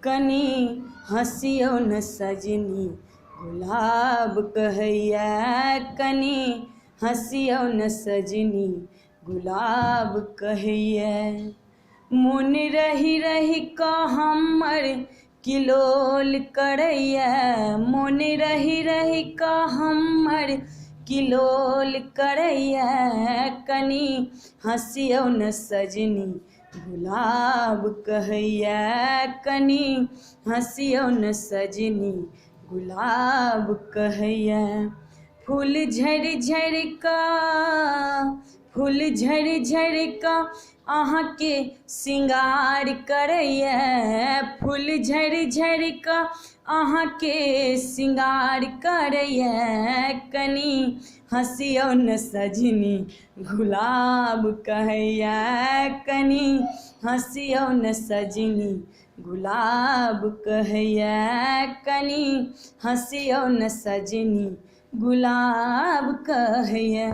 कनी हँसियो न सजनी गुलाब कहैया, कनी हँसियो न सजनी गुलाब कहैया। मोन रही रही का हमर किलोल करैया, मोन रही रही का हमर किलोल करैया। कनी हँसियो न सजनी गुलाब कहैया, कनी हँसियो न सजनी गुलाब कहैया। फूल झड़ि झड़ि कऽ, फूल झड़ि झड़ि कऽ अहाँके सिंगार करैया, फूल झड़ि झड़ि कऽ अहाँके सिंगार करैया। कनी हँसियो न सजनी गुलाब कहैया, कनी हँसियो न सजनी गुलाब कहैया, कनी हँसियो न सजनी गुलाब कहैया।